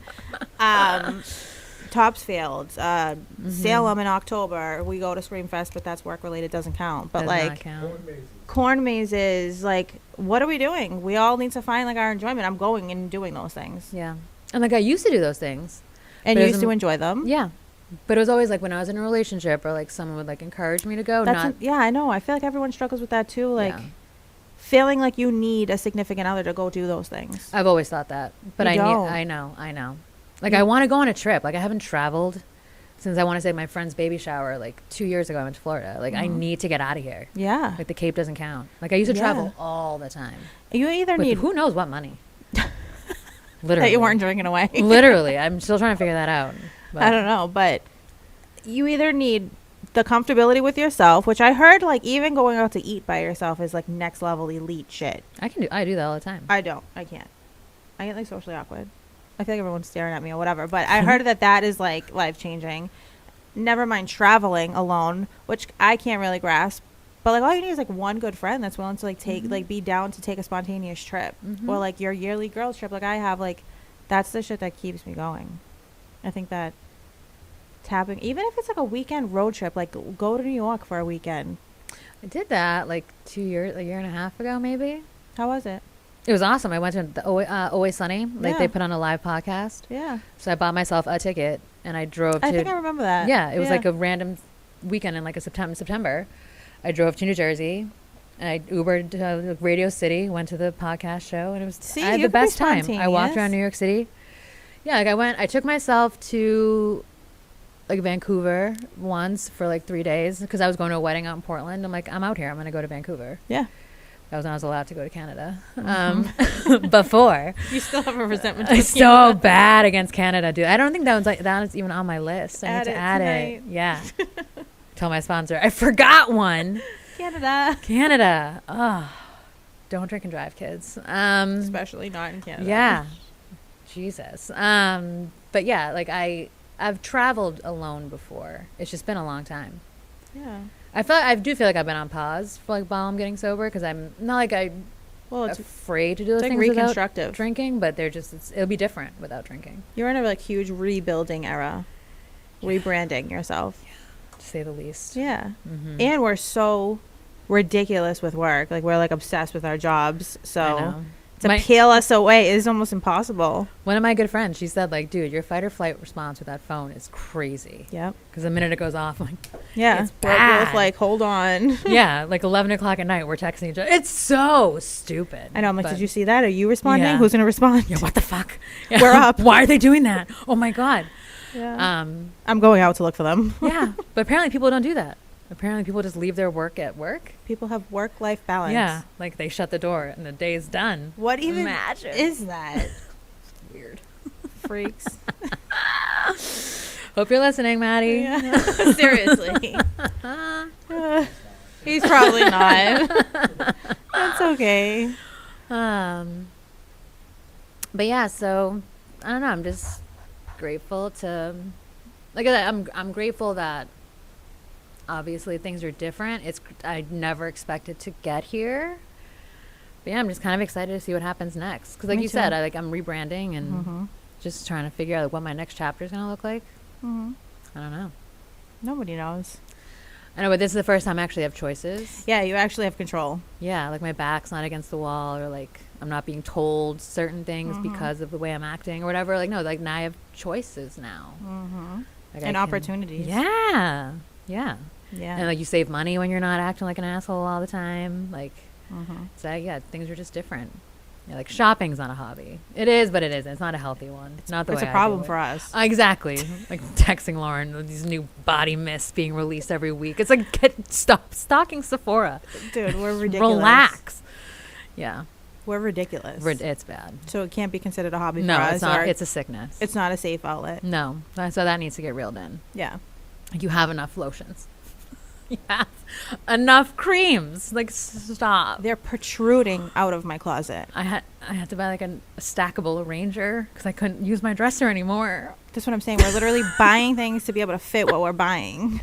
Topsfield, Salem in October. We go to Screamfest, but that's work related, doesn't count. But Does like not count. corn mazes, like what are we doing? We all need to find like our enjoyment. I'm going and doing those things. Yeah, and like I used to do those things, and you used to enjoy them. Yeah, but it was always like when I was in a relationship or like someone would like encourage me to go. Yeah, I know. I feel like everyone struggles with that too. Like feeling like you need a significant other to go do those things. I've always thought that, but I know. Like I want to go on a trip. Like I haven't traveled since I want to say my friend's baby shower like 2 years ago. I went to Florida. Like I need to get out of here. Yeah. Like the Cape doesn't count. Like I used to travel all the time. You either need who knows what money. Literally. That you weren't drinking away. Literally. I'm still trying to figure that out. But I don't know, but you either need the comfortability with yourself, which I heard like even going out to eat by yourself is like next level elite shit. I do that all the time. I don't. I can't. I get like socially awkward. I feel like everyone's staring at me or whatever. But I heard that is like life changing. Never mind traveling alone, which I can't really grasp. But like all you need is like one good friend that's willing to like take like be down to take a spontaneous trip or like your yearly girls trip. Like I have like that's the shit that keeps me going. I think that tapping, even if it's like a weekend road trip, like go to New York for a weekend. I did that like a year and a half ago, maybe. How was it? It was awesome. I went to the Always Sunny. Like they put on a live podcast. Yeah. So I bought myself a ticket and I drove to. I think I remember that. Yeah. It was like a random weekend in like a September. I drove to New Jersey. And I Ubered to Radio City, went to the podcast show, and it was I had the best time. I walked around New York City. Yeah, like I took myself to like Vancouver once for like 3 days because I was going to a wedding out in Portland. I'm like, I'm out here. I'm going to go to Vancouver. Yeah. That was when I was allowed to go to Canada. Before. You still have a resentment. I'm so bad against Canada, dude. I don't think that was even on my list. I need to add it. Yeah. Tell my sponsor. I forgot one. Canada. Oh. Don't drink and drive, kids. Especially not in Canada. Yeah. Jesus. But yeah, like I've traveled alone before. It's just been a long time. Yeah. I do feel like I've been on pause for like while I'm getting sober because I'm not like it's afraid to do those things without drinking, but it'll be different without drinking. You're in a like huge rebuilding era, rebranding yourself, to say the least. Yeah, and we're so ridiculous with work. Like we're like obsessed with our jobs, so to peel us away is almost impossible. One of my good friends, she said, like, dude, your fight or flight response with that phone is crazy. Yep. Because the minute it goes off, I'm like, it's bad. We're both like, hold on. Yeah, like 11 o'clock at night, we're texting each other. It's so stupid. I know. I'm like, did you see that? Are you responding? Yeah. Who's going to respond? Yeah, what the fuck? Yeah. We're up. Why are they doing that? Oh, my God. Yeah. I'm going out to look for them. Yeah. But apparently people don't do that. Apparently people just leave their work at work. People have work-life balance. Yeah, like they shut the door and the day's done. What even is that? Weird. Freaks. Hope you're listening, Maddie. Yeah. Seriously. He's probably not. That's okay. But yeah, so I don't know. I'm just grateful to, like I said, I'm grateful that obviously things are different. I never expected to get here, But yeah, I'm just kind of excited to see what happens next. Because like Me you too. said, I'm rebranding and Mm-hmm. just trying to figure out like, what my next chapter is going to look like. Mm-hmm. I don't know. Nobody knows. I know, but this is the first time I actually have choices. Yeah, you actually have control. Yeah, like my back's not against the wall, or like I'm not being told certain things Mhm. because of the way I'm acting or whatever. Like, no, like now I have choices now. Mm-hmm. Like, And I can- opportunities. Yeah. Yeah. Yeah. And like you save money when you're not acting like an asshole all the time. Like, Mm-hmm. so yeah, things are just different. Yeah, like shopping's not a hobby. It is, but it isn't. It's not a healthy one. It's not the It's way a I problem do it. for us. Exactly. Like texting Lauren with these new body mists being released every week. It's like stop stalking Sephora. Dude, we're ridiculous. Relax. Yeah, We're ridiculous. it's bad. So it can't be considered a hobby No, for us. it's not. or It's a sickness. it's not a safe outlet. no. So that needs to get reeled in. Yeah. Like you have enough lotions. You have enough creams. Like stop. They're protruding out of my closet. I had to buy like a stackable arranger because I couldn't use my dresser anymore. That's what I'm saying. We're literally buying things to be able to fit what we're buying.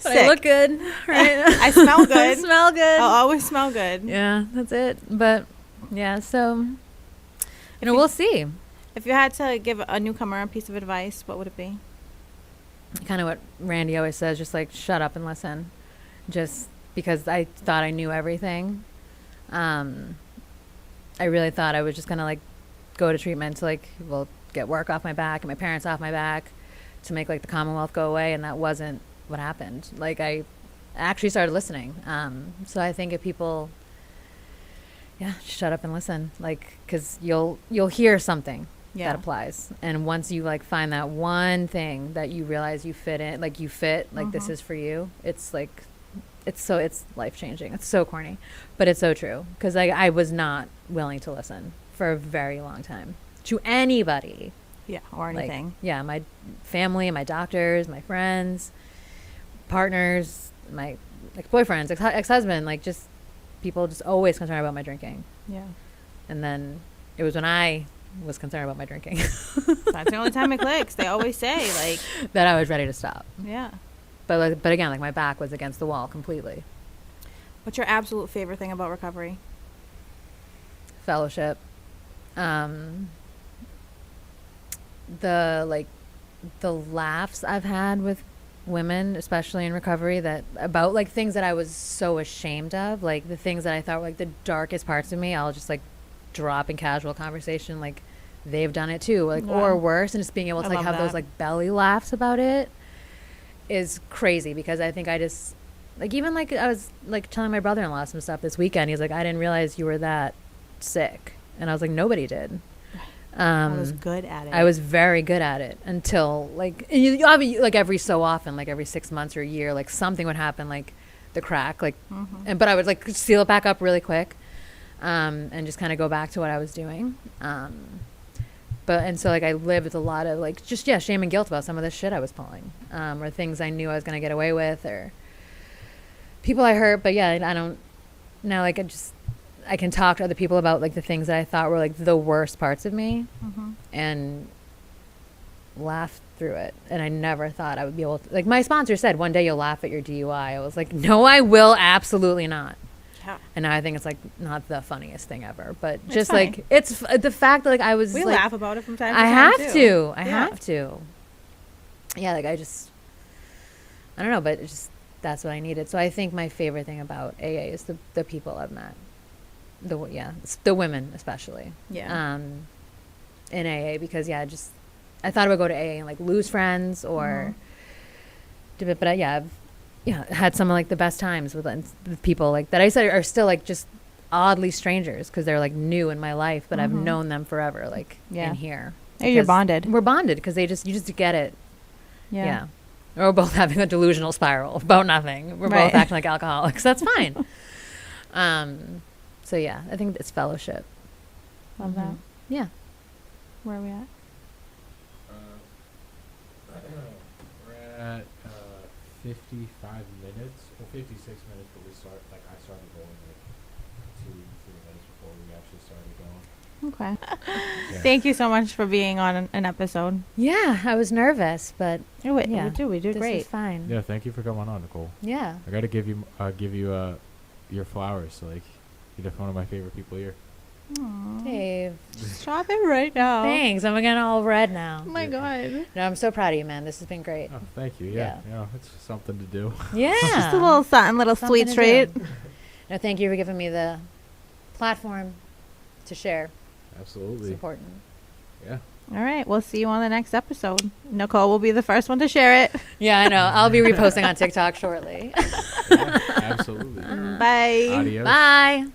But I look good, right? I smell good. I smell good. I'll always smell good. Yeah, that's it. But yeah, so we'll see. If you had to give a newcomer a piece of advice, what would it be? Kind of what Randy always says, just like shut up and listen. Just because I thought I knew everything. I really thought I was just gonna like go to treatment to like get work off my back and my parents off my back to make like the Commonwealth go away, and that wasn't what happened. Like I actually started listening. So I think if people, shut up and listen, like, because you'll hear something that applies, and once you like find that one thing that you realize you fit in, like this is for you, it's like it's life changing. It's so corny, but it's so true, because I was not willing to listen for a very long time to anybody. Yeah, or Like, anything. my family, my doctors, my friends, partners, my like boyfriends, ex-husband, like just people just always concerned about my drinking. Yeah. And then it was when I was concerned about my drinking That's the only time it clicks. They always say, like, that I was ready to stop. yeah. But again, like my back was against the wall completely. What's your absolute favorite thing about recovery? Fellowship. The laughs I've had with women, especially in recovery, that about like things that I was so ashamed of, like the things that I thought were like the darkest parts of me, I'll just like drop in casual conversation, like they've done it too, like Yeah. or worse, and just being able to I like love have those that. like belly laughs about it is crazy, because I think I just like, even like I was like telling my brother-in-law some stuff this weekend. He's like, I didn't realize you were that sick, and I was like, nobody did. I was good at it. I was very good at it until like like every so often, like every 6 months or a year, like something would happen, like the crack, like, but I would like seal it back up really quick, and just kind of go back to what I was doing. And so like I lived with a lot of like just shame and guilt about some of the shit I was pulling, or things I knew I was gonna get away with, or people I hurt. But I don't now, like I can talk to other people about like the things that I thought were like the worst parts of me, and laugh through it. And I never thought I would be able to, like my sponsor said, one day you'll laugh at your DUI. I was like, no, I will absolutely not. Yeah. And now I think it's like not the funniest thing ever, but It's just funny. like it's the fact that like I was We like, laugh about it from time to I time, have too. to. I Yeah. have to. Yeah, like I don't know, but it's just that's what I needed. So I think my favorite thing about AA is the people I've met. The women especially. Yeah. In AA, because I thought I would go to AA and like lose friends or but I've had some of like the best times with people like that I said are still like just oddly strangers, because they're like new in my life, but I've known them forever, like in here. Hey, you're Because bonded. We're bonded because you just get it. Yeah. Yeah. We're both having a delusional spiral about nothing. We're Right. both acting like alcoholics. That's fine. So yeah, I think it's fellowship. Love that. Yeah. Where are we at? We're at 55 minutes or 56 minutes, but I started going like 2-3 minutes before we actually started going. Okay. Yeah. Thank you so much for being on an episode. Yeah, I was nervous, but We did this great. was fine. Yeah, thank you for coming on, Nicole. Yeah. I got to give you your flowers. Like, you're definitely one of my favorite people here. Aw. Dave. Stop it right now. Thanks. I'm getting all red now. Oh my Yeah. God. No, I'm so proud of you, man. This has been great. Oh, thank you. Yeah. It's something to do. Yeah. Just a little something, little Something sweet to treat. do. No, thank you for giving me the platform to share. It's Absolutely. important. Yeah. All right. We'll see you on the next episode. Nicole will be the first one to share it. Yeah, I know. I'll be reposting on TikTok shortly. Yeah, absolutely. Bye. Adios. Bye.